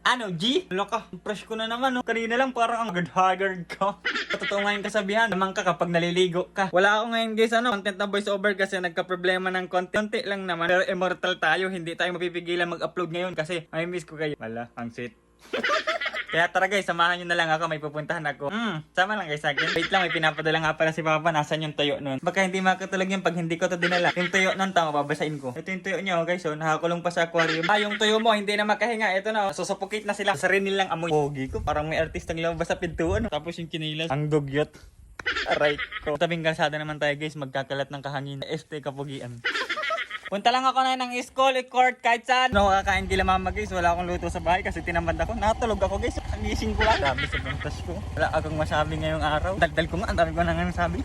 Ano, G? Loka, fresh ko na naman, no? Kanina lang parang ang good-haggard ko. Totoo nga yung kasabihan, naman ka kapag naliligo ka. Wala ako ngayon guys, content na voiceover kasi nagka-problema ng content. Konti lang naman, pero immortal tayo, hindi tayo mapipigilan mag-upload ngayon kasi I miss ko kayo. Wala, ang sweet. Kaya tara guys, samahan nyo na lang ako, may pupuntahan ako. Sama lang guys sa akin. Wait lang, may pinapadala nga pala si Papa, nasan yung tuyo nun. Baka hindi makatulog yun pag hindi ko to dinala. Yung tuyo nun, tama, babasain ko. Ito yung tuyo nyo guys, nakakulong pa sa aquarium. Yung tuyo mo, hindi na makahinga. Ito na, susupukit na sila. Sarili lang amoy. Pogi ko, parang may artistang lumabas sa pintuan. Tapos yung kinilas, ang dugyot. Aray ko. Tabing kalsada naman tayo guys, magkakalat ng kahangin. Este kapugian. Punta lang ako na ng school, court, kahit saan. No, kakain kila mama guys. Wala akong luto sa bahay kasi tinamad ako. Natulog ako guys. Gising ko lang. Sabi sa bantas ko. Wala akong masabi ngayong araw. Dagdal ko nga. Ang dami ko na nga sabi.